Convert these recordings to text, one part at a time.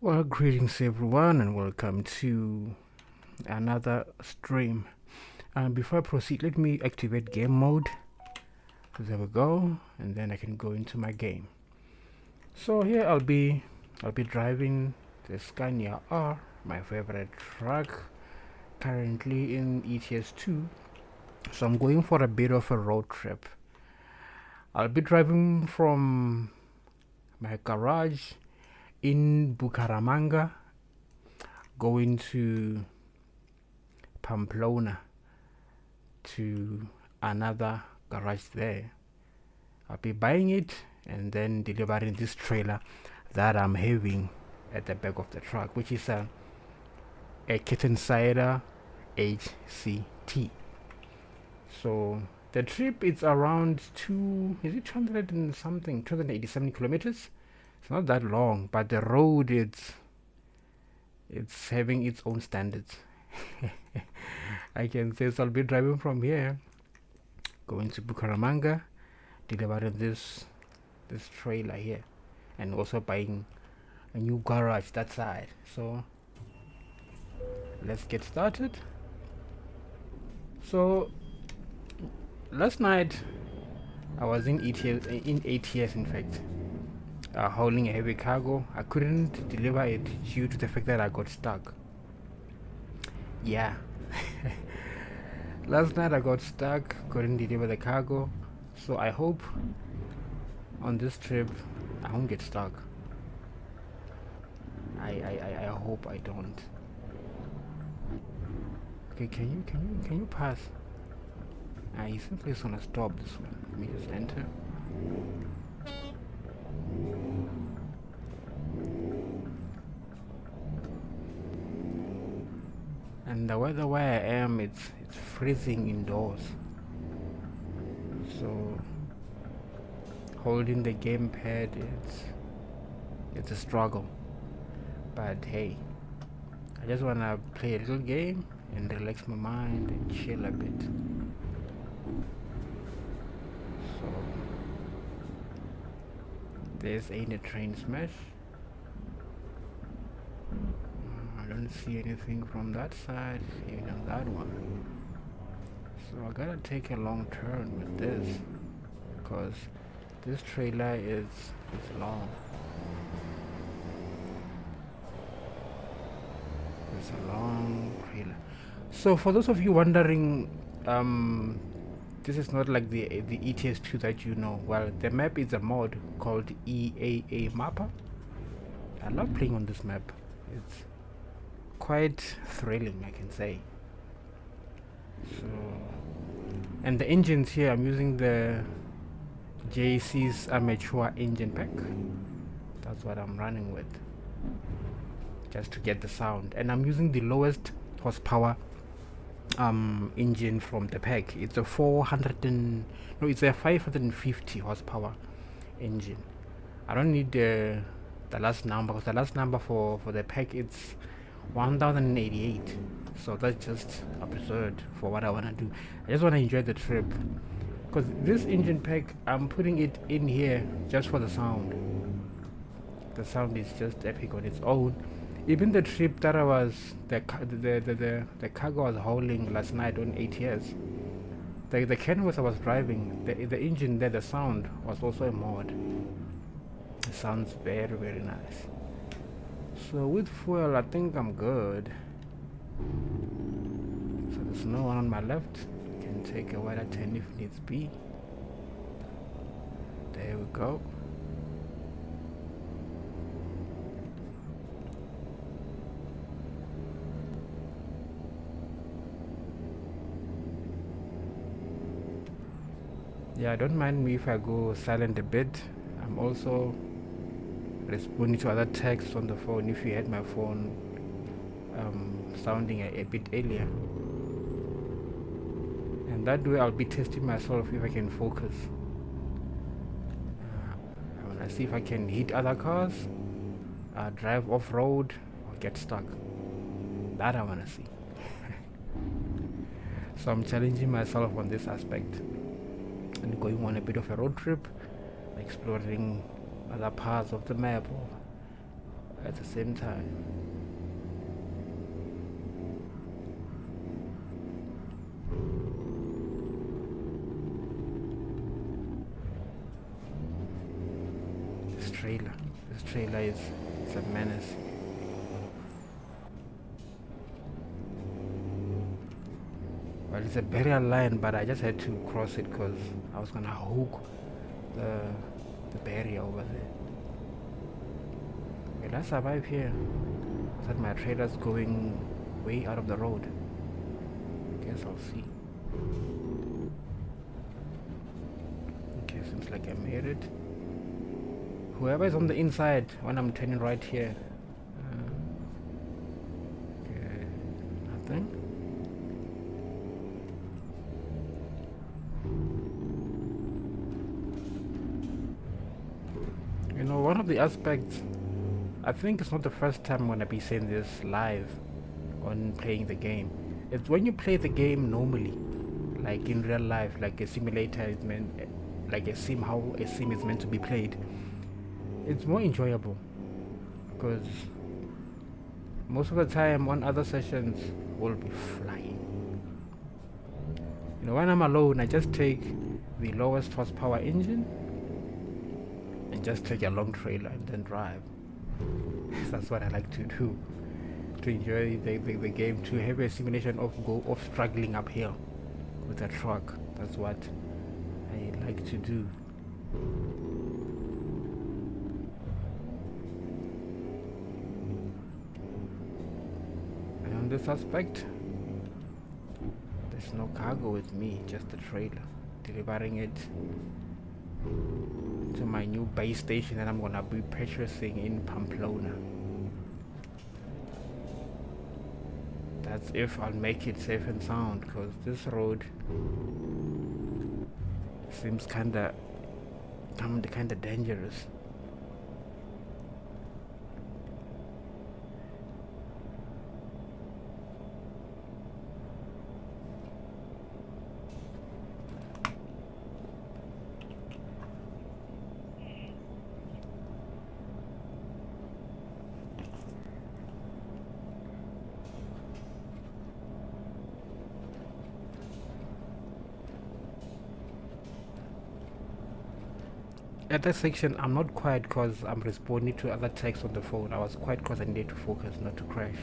Well, greetings everyone, and welcome to another stream. Before I proceed, let me activate game mode. There we go, and then I can go into my game. So here I'll be driving the Scania R, my favorite truck, currently in ETS 2. So I'm going for a bit of a road trip. I'll be driving from my garage in Bucaramanga, going to Pamplona to another garage there. I'll be buying it and then delivering this trailer that I'm having at the back of the truck, which is a Kettensider HCT. So the trip is around 200 and something, 287 kilometers. It's not that long, but the road it's having its own standards. I can say, so I'll be driving from here, going to Bucaramanga, delivering this trailer here, and also buying a new garage that side. So let's get started. So last night I was in ATS in fact, hauling a heavy cargo. I couldn't deliver it due to the fact that I got stuck. Yeah. Last night I got stuck, couldn't deliver the cargo. So I hope on this trip I won't get stuck. I hope I don't. Okay, can you pass? He simply is gonna stop this one. Let me just enter. And the weather where I am, it's freezing indoors. So holding the gamepad, it's a struggle. But hey, I just wanna play a little game and relax my mind and chill a bit. So there's ain't a train smash. I don't see anything from that side, even on that one. So I gotta take a long turn with this, because this trailer is long. It's a long trailer. So for those of you wondering, this is not like the ETS2 that you know. Well, the map is a mod called EAA MAPA. I love playing on this map. It's quite thrilling, I can say. So, and the engines here, I'm using the JC's Amateur engine pack. That's what I'm running with, just to get the sound. And I'm using the lowest horsepower engine from the pack. It's a 550 horsepower engine. I don't need the last number, because the last number for the pack it's 1088. So that's just absurd for what I want to do. I just want to enjoy the trip, because this engine pack, I'm putting it in here just for the sound. The sound is just epic on its own. Even the trip that I was, the cargo I was hauling last night on ATS, the canvas I was driving, the engine there, the sound was also a mod. It sounds very, very nice. So with fuel, I think I'm good. So there's no one on my left. Can take a wider turn if needs be. There we go. Yeah, don't mind me if I go silent a bit. I'm also responding to other texts on the phone if you had my phone sounding a bit earlier. And that way I'll be testing myself if I can focus. I want to see if I can hit other cars, drive off-road, or get stuck. That I want to see. So I'm challenging myself on this aspect and going on a bit of a road trip, exploring other parts of the map, or at the same time. This trailer is a menace. Well, it's a burial line, but I just had to cross it because I was gonna hook the barrier over there. Will I survive here? That my trailer's going way out of the road. Guess I'll see. Okay, seems like I made it. Whoever is on the inside when I'm turning right here. Okay, nothing. You know, one of the aspects, I think it's not the first time I'm gonna be saying this live on playing the game. It's when you play the game normally, like in real life, like a simulator is meant, like a sim, how a sim is meant to be played. It's more enjoyable because most of the time on other sessions we'll be flying. You know, when I'm alone, I just take the lowest horsepower engine and just take a long trailer and then drive. That's what I like to do, to enjoy the game, to have a simulation of struggling uphill with a truck. That's what I like to do. And on this aspect, there's no cargo with me, just a trailer, delivering it to my new base station that I'm gonna be purchasing in Pamplona. That's if I'll make it safe and sound, because this road seems kinda dangerous. At that section, I'm not quiet because I'm responding to other texts on the phone. I was quiet because I needed to focus, not to crash.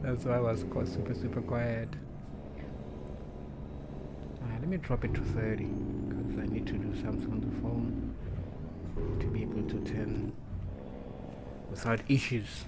That's why I was super quiet. Let me drop it to 30 because I need to do something on the phone to be able to turn without issues.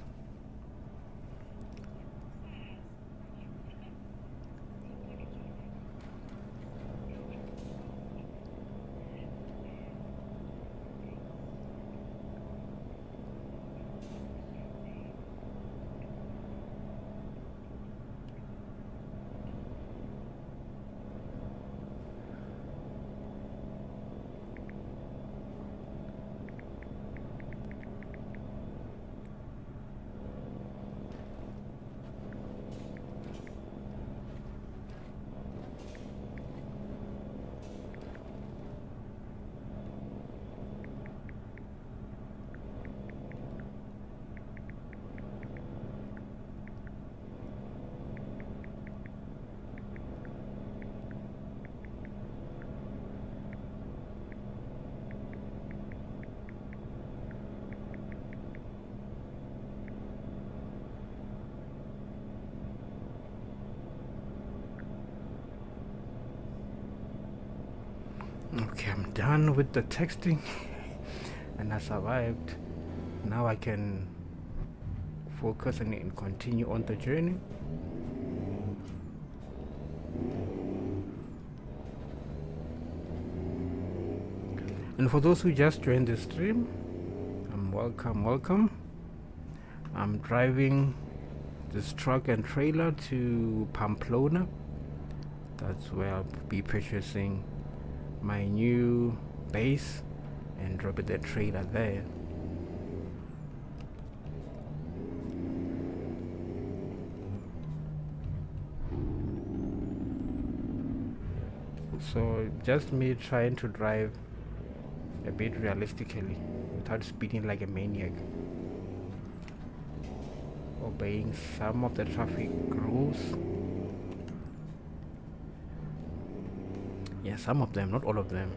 Okay, I'm done with the texting and I survived. Now I can focus and continue on the journey. And for those who just joined the stream, welcome. I'm driving this truck and trailer to Pamplona. That's where I'll be purchasing my new base and drop the trailer there. So just me trying to drive a a bit realistically without speeding like a maniac. Obeying some of the traffic rules. Yeah, some of them, not all of them.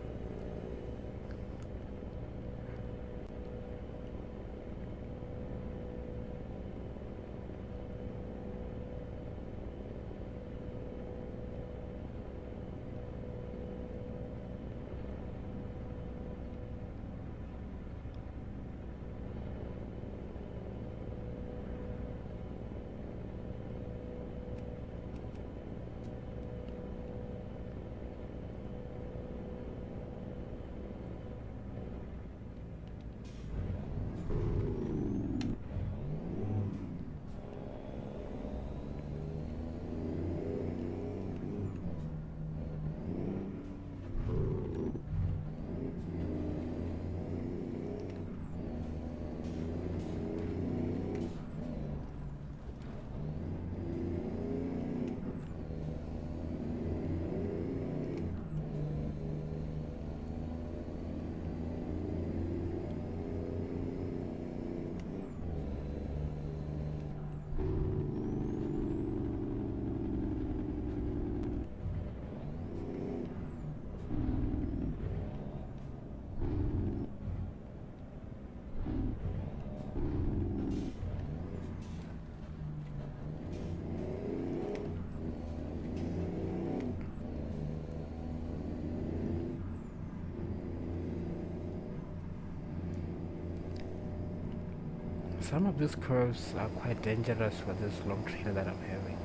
Some of these curves are quite dangerous for this long trailer that I'm having.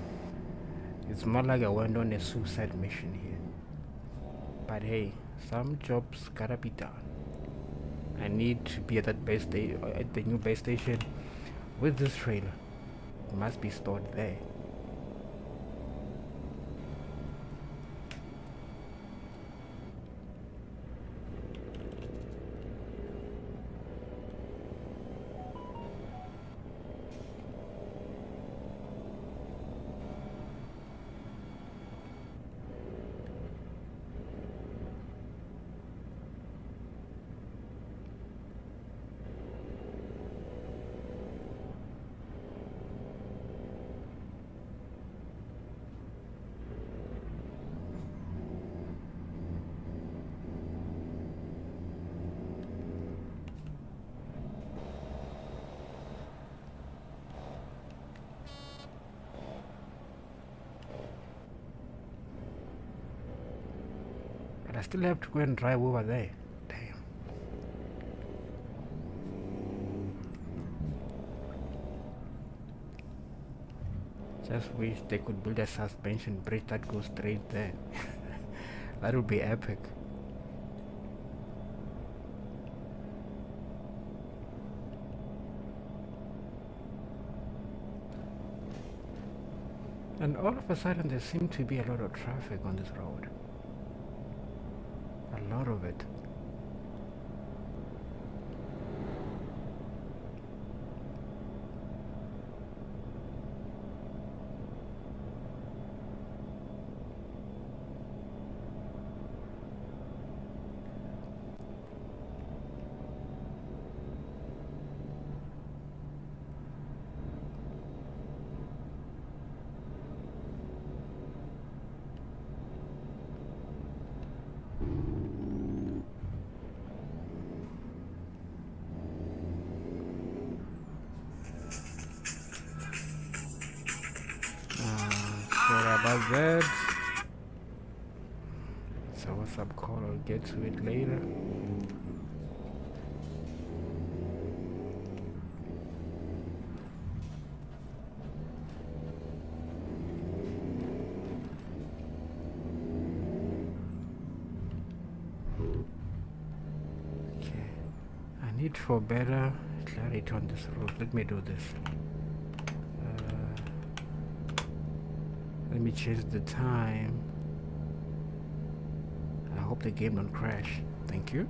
It's more like I went on a suicide mission here. But hey, some jobs gotta be done. I need to be at that at the new base station with this trailer. It must be stored there. But I still have to go and drive over there. Damn. Just wish they could build a suspension bridge that goes straight there. That would be epic. And all of a sudden there seemed to be a lot of traffic on this road. A lot of it. Sorry about that. So what's up call? I'll get to it later. Okay. I need for better clarity on this road. Let me do this. Let me change the time. I hope the game don't crash. Thank you.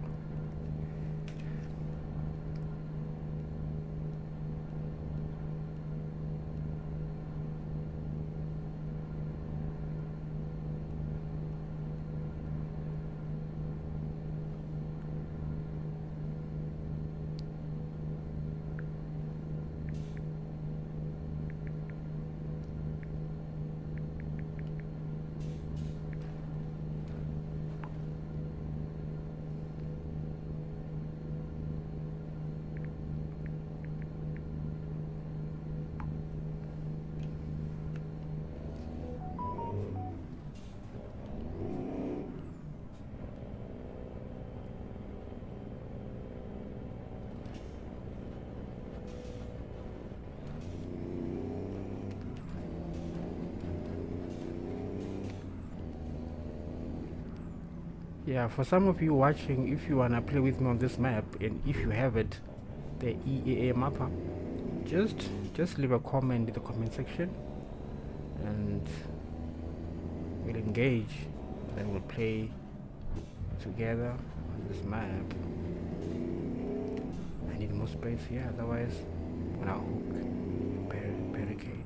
Yeah, for some of you watching, if you wanna play with me on this map, and if you have it, the EAA MAPA, just leave a comment in the comment section, and we'll engage. Then we'll play together on this map. I need more space here, otherwise when I hook barricade.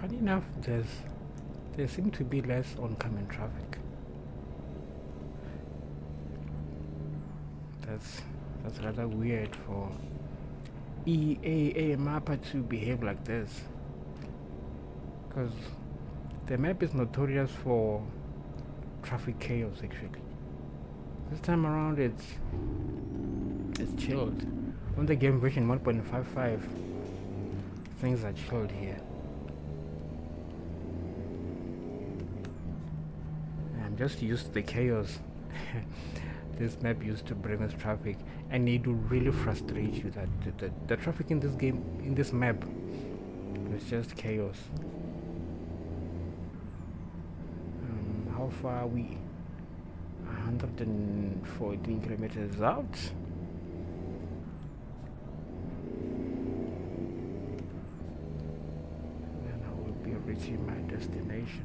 Funny enough, there seem to be less oncoming traffic. That's rather weird for EAA MAPA to behave like this, because the map is notorious for traffic chaos. Actually, this time around it's chilled. On the game version 1.55, things are chilled here. I'm just used to the chaos this map used to bring us traffic, and it will really frustrate you that the traffic in this game, in this map, is just chaos. How far are we? 114 kilometers out. Then I will be reaching my destination.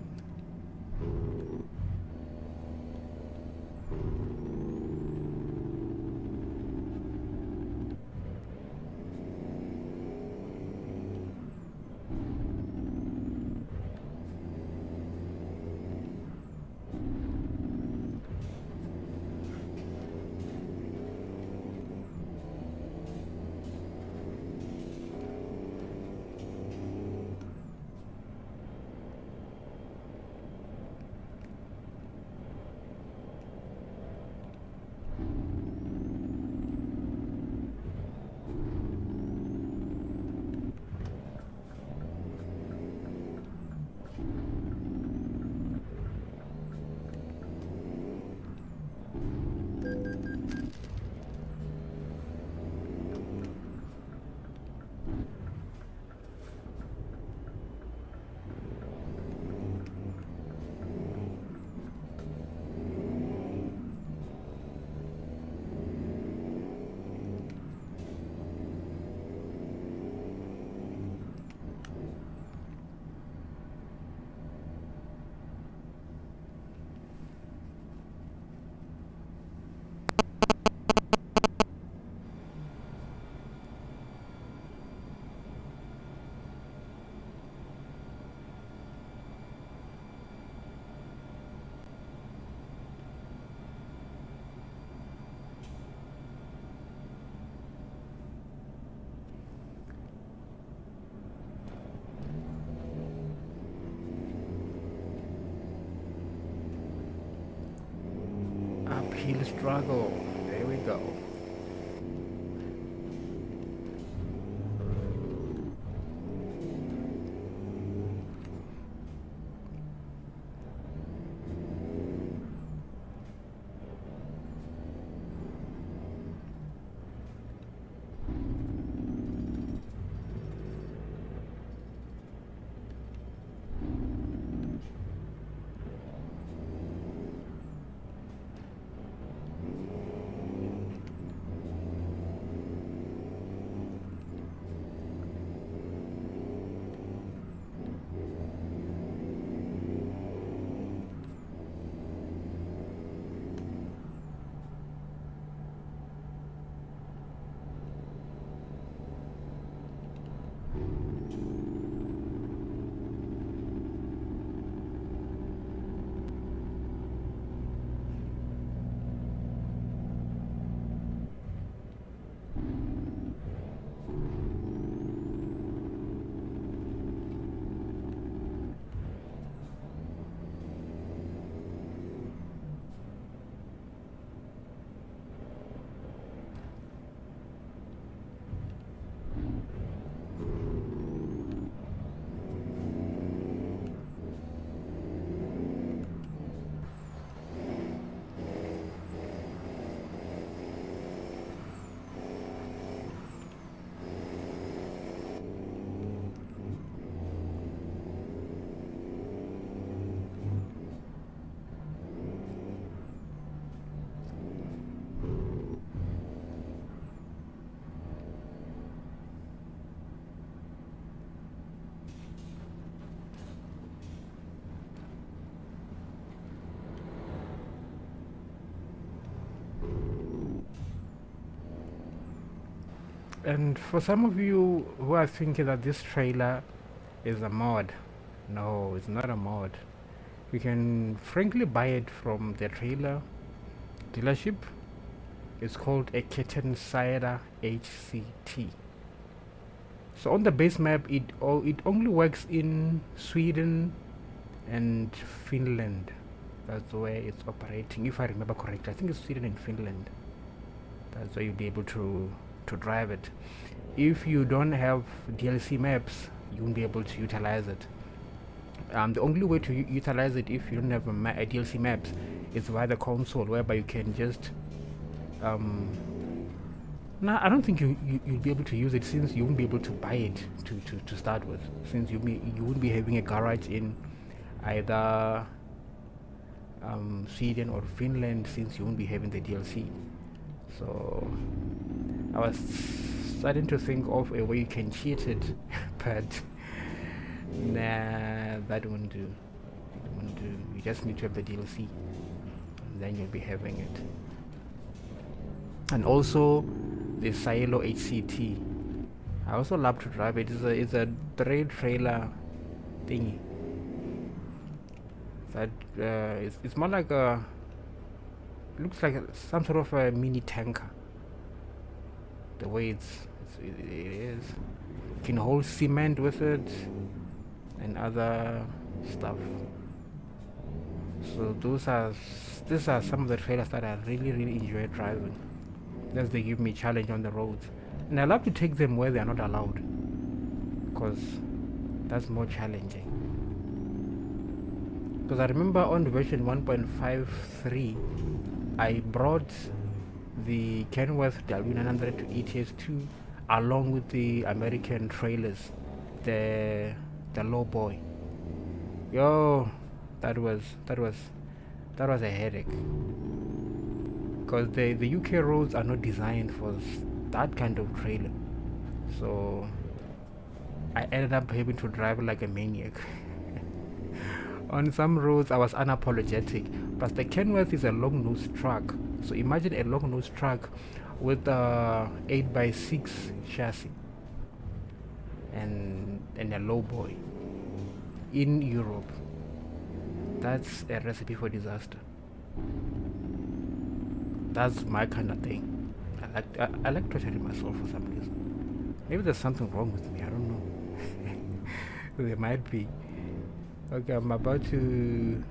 Uphill struggle. There we go. And for some of you who are thinking that this trailer is a mod, no, it's not a mod. You can frankly buy it from the trailer dealership. It's called a Kitten Cider HCT. So on the base map, it only works in Sweden and Finland. That's where it's operating, if I remember correctly. I think it's Sweden and Finland. That's where you'll be able to drive it. If you don't have DLC maps, you won't be able to utilize it. The only way to utilize it if you don't have a DLC maps is via the console, whereby you can just no, I don't think you'll be able to use it, since you won't be able to buy it to start with, since you won't be having a garage in either Sweden or Finland, since you won't be having the DLC. So I was starting to think of a way you can cheat it, but nah, that won't do. It won't do. You just need to have the DLC, and then you'll be having it. And also the Silo HCT. I also love to drive it. It's a trailer thingy. That it's more like a, looks like some sort of a mini tanker. The way it is. You can hold cement with it and other stuff. So these are some of the trailers that I really enjoy driving, as they give me challenge on the roads, and I love to take them where they are not allowed, because that's more challenging. Because I remember on version 1.53 I brought the Kenworth W900 to ETS2 along with the American trailers, the low boy. Yo, that was a headache, because the UK roads are not designed for that kind of trailer. So I ended up having to drive like a maniac. On some roads I was unapologetic, but the Kenworth is a long nose truck. So imagine a long nose truck with a 8x6 chassis and a low boy in Europe. That's a recipe for disaster. That's my kind of thing. I like torturing myself for some reason. Maybe there's something wrong with me, I don't know. There might be. Okay, I'm about to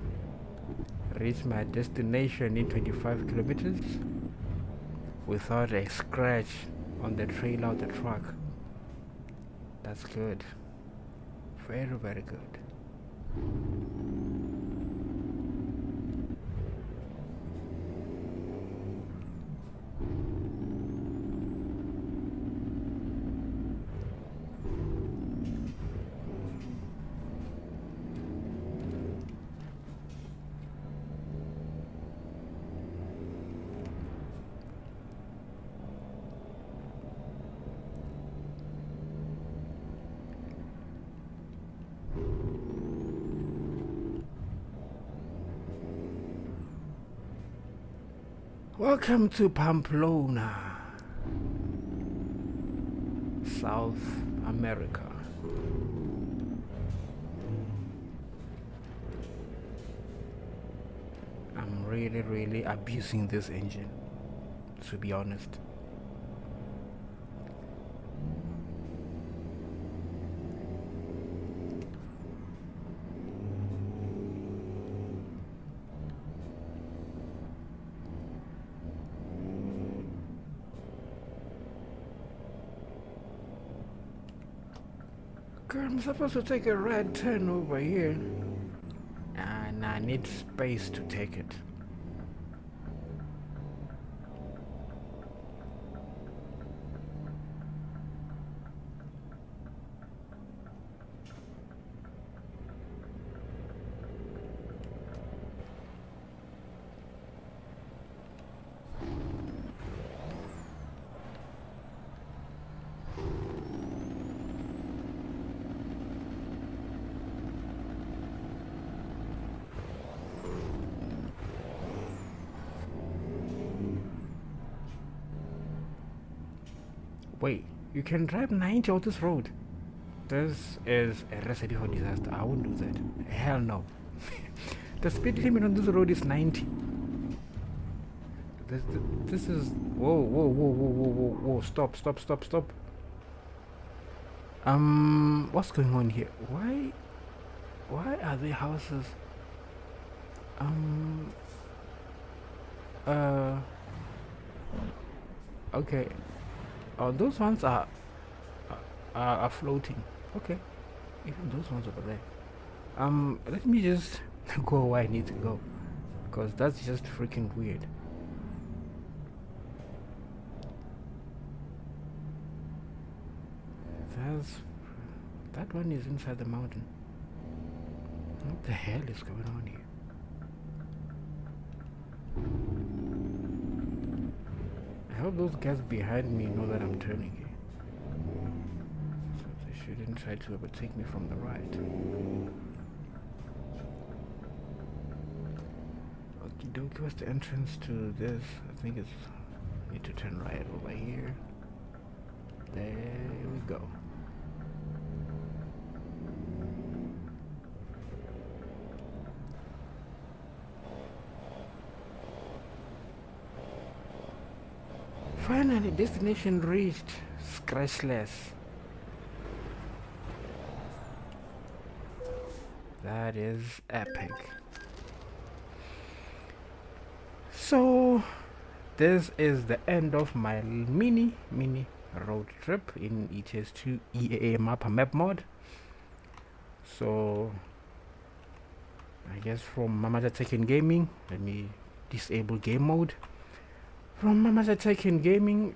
reach my destination in 25 kilometers without a scratch on the trailer of the truck. That's good. Very good. Welcome to Pamplona, South America. I'm really abusing this engine, to be honest. I'm supposed to take a right turn over here, and I need space to take it. Wait, You can drive 90 on this road. This is a recipe for disaster. I won't do that. Hell no. The speed limit on this road is 90. This is... Whoa, whoa, whoa, whoa, whoa, whoa, whoa. Stop, stop, stop, stop. What's going on here? Why are there houses? Okay. Oh, those ones are floating. Okay. Even those ones over there. Let me just go where I need to go, because that's just freaking weird. That one is inside the mountain. What the hell is going on here? I hope those guys behind me know that I'm turning here, so they shouldn't try to overtake me from the right. Okie dokie, what's the entrance to this? I think it's... need to turn right over here. There we go. Finally, destination reached. Scratchless. That is epic. So, this is the end of my mini road trip in ETS2 EAA MAPA map mod. So, I guess from Mama's Taken Gaming, let me disable game mode. From Mama's Taken Gaming,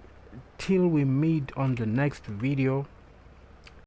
till we meet on the next video,